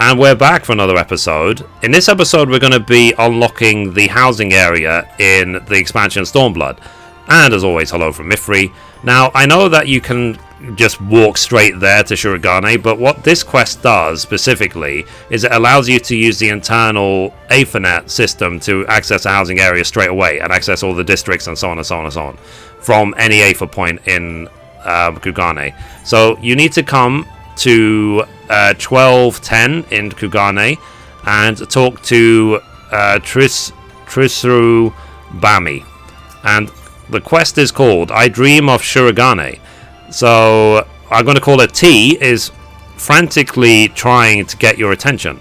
And we're back for another episode. In this episode, we're going to be unlocking the housing area in the expansion Stormblood. And as always, hello from Mithrie. Now, I know that you can just walk straight there to Shirogane, but what this quest does specifically is it allows you to use the internal Ethernet system to access a housing area straight away and access all the districts and so on and so on and so on from any Aether point in Kugane. So you need to come to 1210 in Kugane and talk to Trisru Bami, and the quest is called I Dream of Shirogane. So I'm going to call it T is frantically trying to get your attention.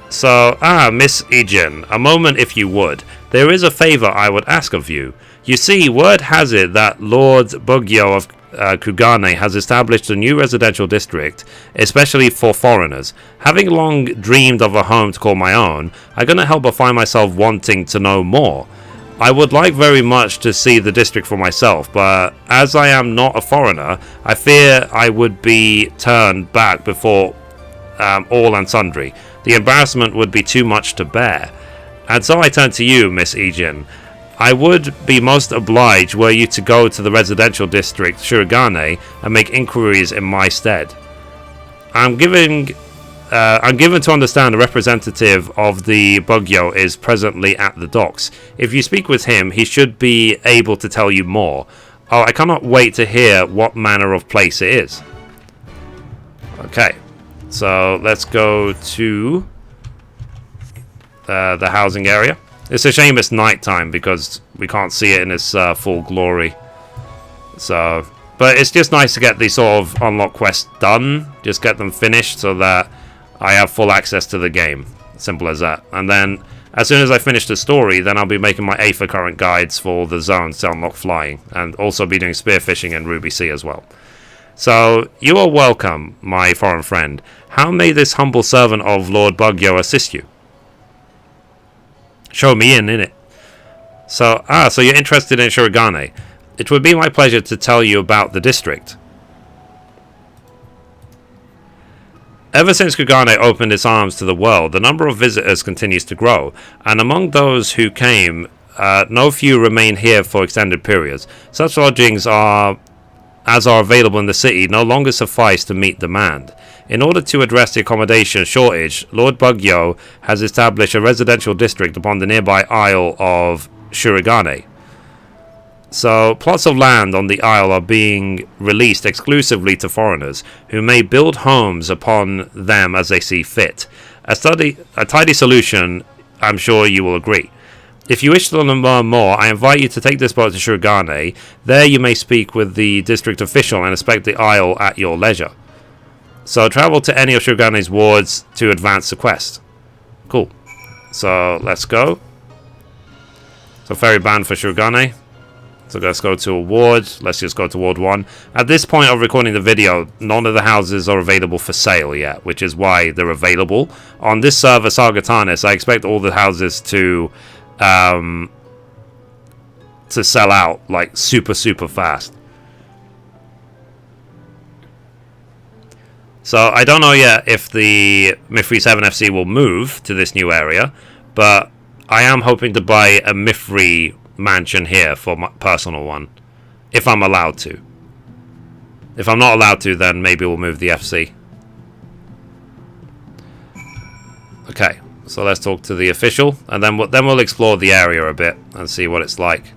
So, Miss Ijin, a moment if you would. There is a favor I would ask of you. You see, word has it that Lord Bugyo of Kugane has established a new residential district, especially for foreigners. Having long dreamed of a home to call my own, I cannot help but find myself wanting to know more. I would like very much to see the district for myself, but as I am not a foreigner, I fear I would be turned back before all and sundry. The embarrassment would be too much to bear. And so I turn to you, Miss Ijin. I would be most obliged were you to go to the residential district Shirogane and make inquiries in my stead. I'm given to understand a representative of the Bugyo is presently at the docks. If you speak with him, he should be able to tell you more. Oh, I cannot wait to hear what manner of place it is. Okay, so let's go to the housing area. It's a shame it's nighttime because we can't see it in its full glory. So, but it's just nice to get these sort of unlock quests done. Just get them finished so that I have full access to the game. Simple as that. And then, as soon as I finish the story, then I'll be making my Aether current guides for the zones to unlock flying. And also be doing spearfishing in Ruby Sea as well. So, you are welcome, my foreign friend. How may this humble servant of Lord Bugyo assist you? Show me in, innit? So, so you're interested in Shirogane. It would be my pleasure to tell you about the district. Ever since Kugane opened its arms to the world, the number of visitors continues to grow, and among those who came, no few remain here for extended periods. Such lodgings as are available in the city no longer suffice to meet demand. In order to address the accommodation shortage, Lord Bugyo has established a residential district upon the nearby Isle of Shirogane. So, plots of land on the isle are being released exclusively to foreigners, who may build homes upon them as they see fit. A tidy solution, I'm sure you will agree. If you wish to learn more, I invite you to take this boat to Shirogane. There you may speak with the district official and inspect the isle at your leisure. So travel to any of Shirogane's wards to advance the quest. Cool. So let's go. So ferry bound for Shirogane. So let's go to a ward. Let's just go to Ward 1. At this point of recording the video, none of the houses are available for sale yet, which is why they're available. On this server, Sargatanis, I expect all the houses to sell out like super fast. So I don't know yet if the Mithrie 7 FC will move to this new area, but I am hoping to buy a Mithrie mansion here for my personal one, if I'm allowed to. If I'm not allowed to, then maybe we'll move the FC. Okay, so let's talk to the official, and then we'll explore the area a bit and see what it's like.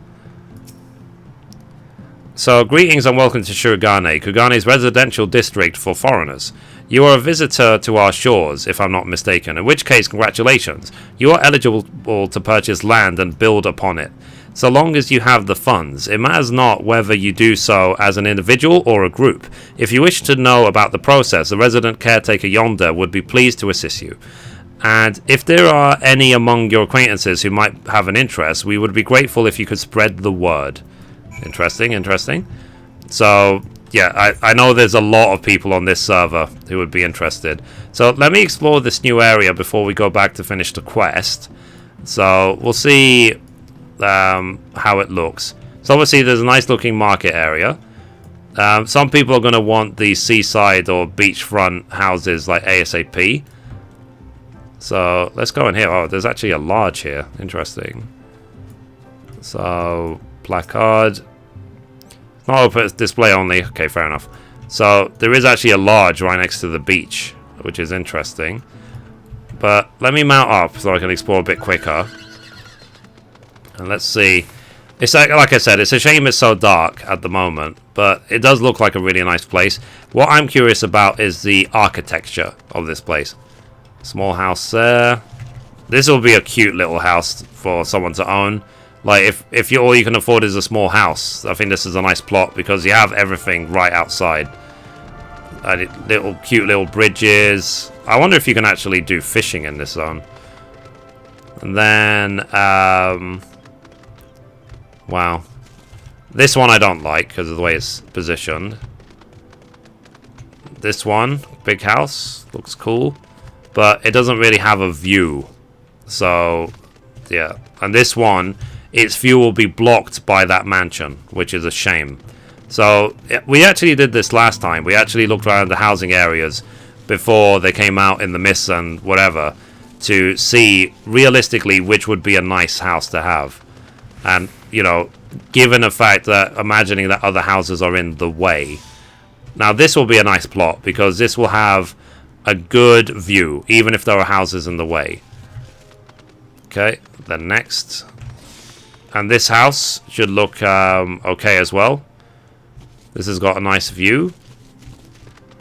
So, greetings and welcome to Shirogane, Kugane's residential district for foreigners. You are a visitor to our shores, if I'm not mistaken, in which case, congratulations. You are eligible to purchase land and build upon it, so long as you have the funds. It matters not whether you do so as an individual or a group. If you wish to know about the process, the resident caretaker yonder would be pleased to assist you. And if there are any among your acquaintances who might have an interest, we would be grateful if you could spread the word. Interesting. So, yeah, I know there's a lot of people on this server who would be interested. So, let me explore this new area before we go back to finish the quest. So, we'll see how it looks. So, obviously, there's a nice looking market area. Some people are going to want the seaside or beachfront houses like ASAP. So let's go in here. Oh, there's actually a large here. Interesting. So placard. Not open, it's display only. Okay, fair enough. So there is actually a large right next to the beach, which is interesting. But let me mount up so I can explore a bit quicker. And let's see. It's like I said, it's a shame it's so dark at the moment, but it does look like a really nice place. What I'm curious about is the architecture of this place. Small house there. This will be a cute little house for someone to own. Like if all you can afford is a small house, I think this is a nice plot because you have everything right outside. Little cute little bridges. I wonder if you can actually do fishing in this zone. And then wow. This one I don't like because of the way it's positioned. This one, big house, looks cool. But it doesn't really have a view. So, yeah. And this one, its view will be blocked by that mansion, which is a shame. So, we actually did this last time. We actually looked around the housing areas before they came out in the mists and whatever to see realistically which would be a nice house to have. And, you know, given the fact that imagining that other houses are in the way. Now, this will be a nice plot because this will have a good view, even if there are houses in the way. Okay, then next. And this house should look okay as well. This has got a nice view.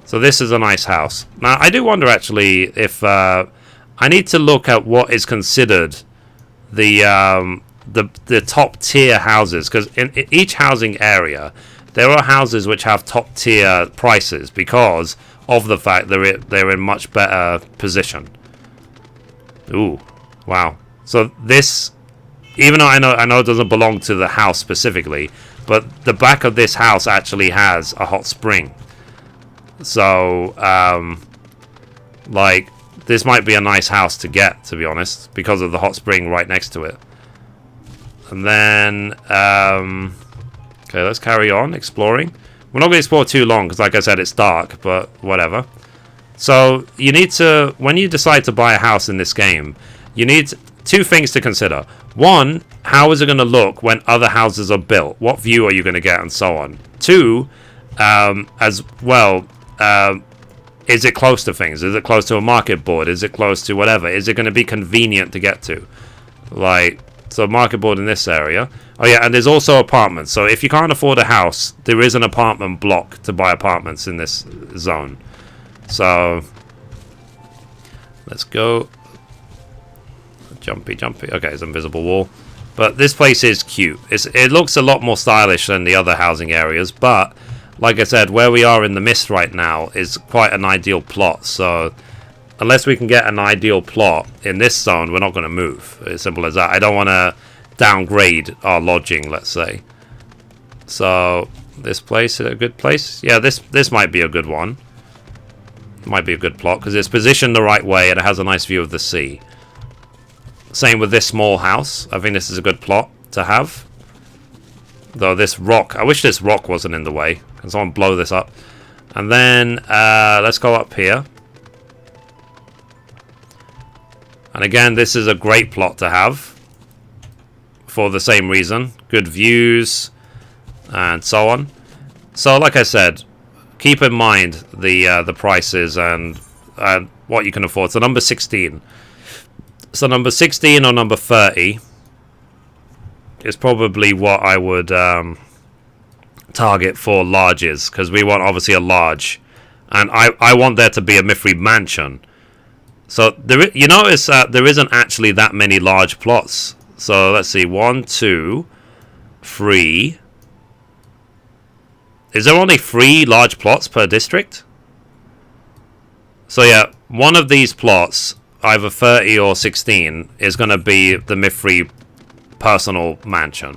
So this is a nice house. Now, I do wonder actually if I need to look at what is considered the top tier houses, because in each housing area there are houses which have top tier prices because of the fact they're in much better position. Ooh, wow. So this, even though I know it doesn't belong to the house specifically, but the back of this house actually has a hot spring. So like this might be a nice house to get, to be honest, because of the hot spring right next to it. And then okay, let's carry on exploring. We're not going to explore too long because, like I said, it's dark, but whatever. So you need to, when you decide to buy a house in this game, you need two things to consider. One, how is it going to look when other houses are built? What view are you going to get, and so on. Two, as well, is it close to things? Is it close to a market board? Is it close to whatever? Is it going to be convenient to get to? Like, so market board in this area. Oh yeah, and there's also apartments. So if you can't afford a house, there is an apartment block to buy apartments in this zone. So let's go. Jumpy. Okay, it's an invisible wall. But this place is cute. It looks a lot more stylish than the other housing areas. But like I said, where we are in the mist right now is quite an ideal plot. So unless we can get an ideal plot in this zone, we're not going to move. As simple as that. I don't want to downgrade our lodging, let's say. So this place is a good place. Yeah, this might be a good one. Might be a good plot because it's positioned the right way and it has a nice view of the sea. Same with this small house. I think this is a good plot to have. Though this rock, I wish this rock wasn't in the way. Can someone blow this up? And then let's go up here. And again, this is a great plot to have. For the same reason. Good views. And so on. So like I said, keep in mind the prices and what you can afford. So number 16. So number 16 or number 30 is probably what I would target for larges. Because we want obviously a large. And I want there to be a Mithrie mansion. So you notice there isn't actually that many large plots. So let's see, 1, 2, 3. Is there only 3 large plots per district? So yeah, one of these plots, either 30 or 16, is going to be the Mithrie personal mansion,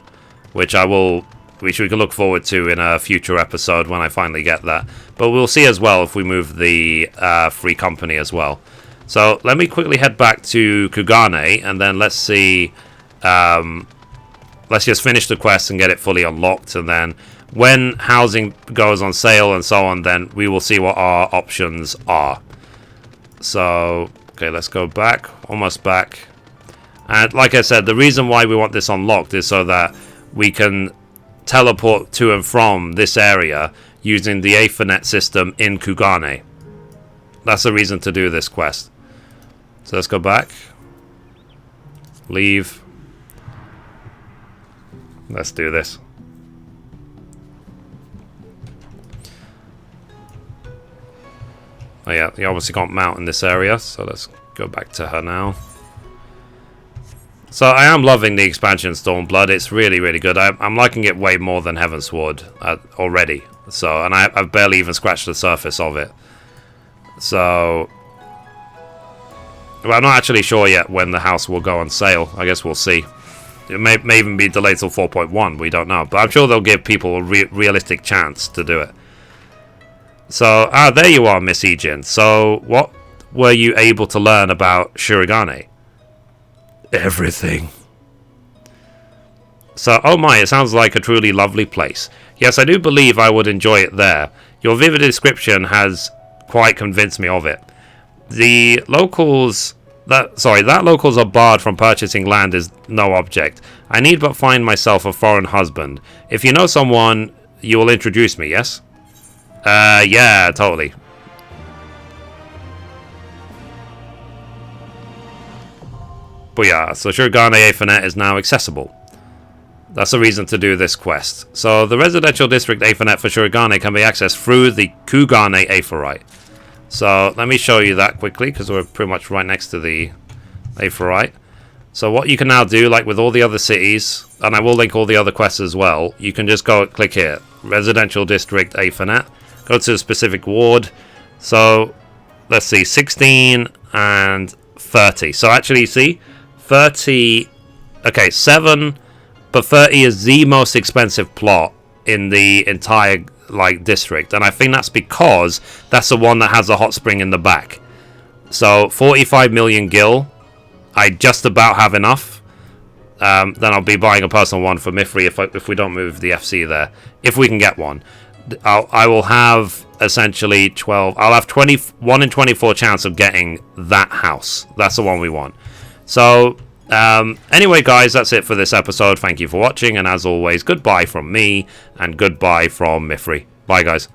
which we can look forward to in a future episode when I finally get that. But we'll see as well if we move the free company as well. So let me quickly head back to Kugane, and then let's see. Let's just finish the quest and get it fully unlocked, and then when housing goes on sale and so on, then we will see what our options are. So, okay, let's go back. Almost back. And like I said, the reason why we want this unlocked is so that we can teleport to and from this area using the Ethernet system in Kugane. That's the reason to do this quest. So let's go back. Leave. Let's do this. Oh yeah, you obviously can't mount in this area, so let's go back to her now. So I am loving the expansion Stormblood. It's really, really good. I'm liking it way more than Heavensward already. So, and I've barely even scratched the surface of it. So, well, I'm not actually sure yet when the house will go on sale. I guess we'll see. It may even be delayed till 4.1. We don't know, but I'm sure they'll give people a realistic chance to do it. So, there you are, Miss Ejin. So, what were you able to learn about Shirogane? Everything. So, oh my, it sounds like a truly lovely place. Yes, I do believe I would enjoy it there. Your vivid description has quite convinced me of it. The locals... that locals are barred from purchasing land is no object. I need but find myself a foreign husband. If you know someone, you will introduce me, yes? Yeah, totally. But yeah, so Shirogane Ethernet is now accessible. That's the reason to do this quest. So the residential district Ethernet for Shirogane can be accessed through the Kugane Aephorite. So let me show you that quickly, because we're pretty much right next to the Aephorite. So what you can now do, like with all the other cities, and I will link all the other quests as well, you can just go click here, residential district Ethernet, go to a specific ward. So let's see, 16 and 30. So actually, see, 30, okay, 7, but 30 is the most expensive plot in the entire district, and I think that's because that's the one that has a hot spring in the back. So 45 million gil, I just about have enough. Then I'll be buying a personal one for Mithrie if we don't move the FC there, if we can get one. I will have essentially 12. I'll have 21 in 24 chance of getting that house. That's the one we want. So anyway, guys, that's it for this episode. Thank you for watching, and as always, goodbye from me and goodbye from Mithrie. Bye, guys.